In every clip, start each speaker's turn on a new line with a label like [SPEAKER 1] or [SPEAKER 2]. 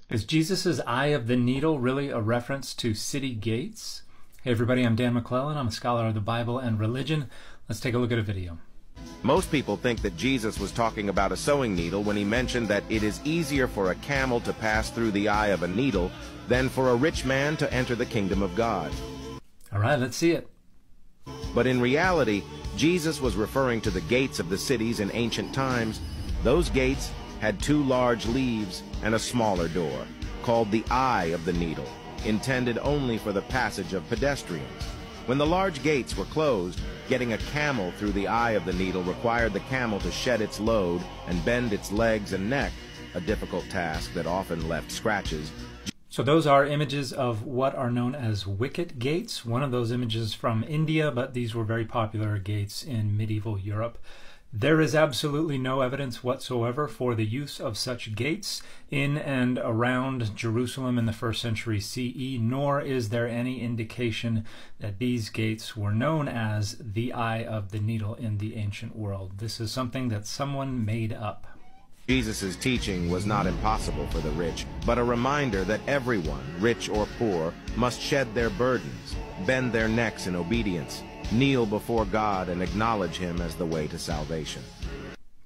[SPEAKER 1] Is Jesus' eye of the needle really a reference to city gates? Hey everybody, I'm Dan McClellan. I'm a scholar of the Bible and religion. Let's take a look at a video.
[SPEAKER 2] Most people think that Jesus was talking about a sewing needle when he mentioned that it is easier for a camel to pass through the eye of a needle than for a rich man to enter the kingdom of God.
[SPEAKER 1] All right, let's see it.
[SPEAKER 2] But in reality, Jesus was referring to the gates of the cities in ancient times. Those gates had two large leaves and a smaller door, called the eye of the needle, intended only for the passage of pedestrians. When the large gates were closed, getting a camel through the eye of the needle required the camel to shed its load and bend its legs and neck, a difficult task that often left scratches.
[SPEAKER 1] So those are images of what are known as wicket gates. One of those images from India, but these were very popular gates in medieval Europe. There is absolutely no evidence whatsoever for the use of such gates in and around Jerusalem in the 1st century CE, nor is there any indication that these gates were known as the eye of the needle in the ancient world. This is something that someone made up.
[SPEAKER 2] Jesus' teaching was not impossible for the rich, but a reminder that everyone, rich or poor, must shed their burdens, bend their necks in obedience, kneel before God, and acknowledge Him as the way to salvation.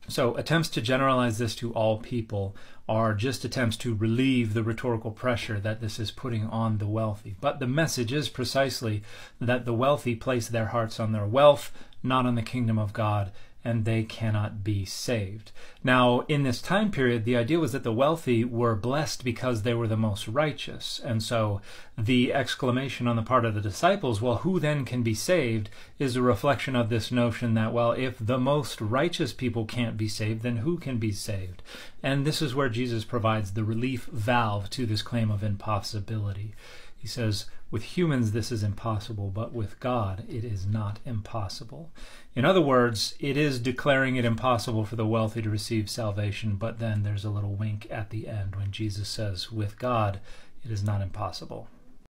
[SPEAKER 1] So attempts to generalize this to all people are just attempts to relieve the rhetorical pressure that this is putting on the wealthy. But the message is precisely that the wealthy place their hearts on their wealth, not on the kingdom of God, and they cannot be saved. Now, in this time period, the idea was that the wealthy were blessed because they were the most righteous. And so the exclamation on the part of the disciples, well, who then can be saved, is a reflection of this notion that, well, if the most righteous people can't be saved, then who can be saved? And this is where Jesus provides the relief valve to this claim of impossibility. He says, with humans this is impossible, but with God it is not impossible. In other words, it is declaring it impossible for the wealthy to receive salvation, but then there's a little wink at the end when Jesus says, with God it is not impossible.